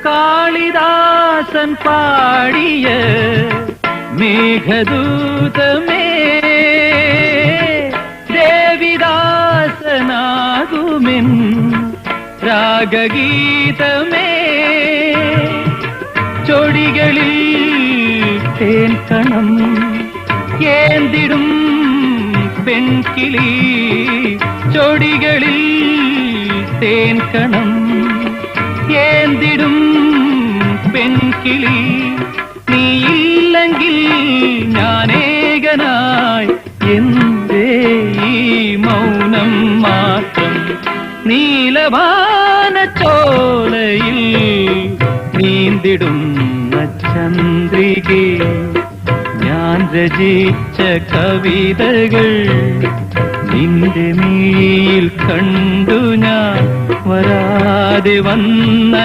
காளிதாசன் பாடிய மேகதூதமே தேவிதாசனாகுமென் ராககீதமே சொடிகளில் தேன் கணம் ஏந்திடும் பெண் கிளி சொடிகளில் தேன் கணம் ஏந்திடும் பெண் கிளி நீ இல்லங்கில் ஞானேகனாய் எந்தே மௌனம் மாற்றம் നീലവാന ചോലയിൽ നീന്തിടും ചന്ദ്രികേ ഞാൻ രചിച്ച കവിതകൾ നിന്റെ മേൽ കണ്ടു ഞാൻ വരാതെ വന്ന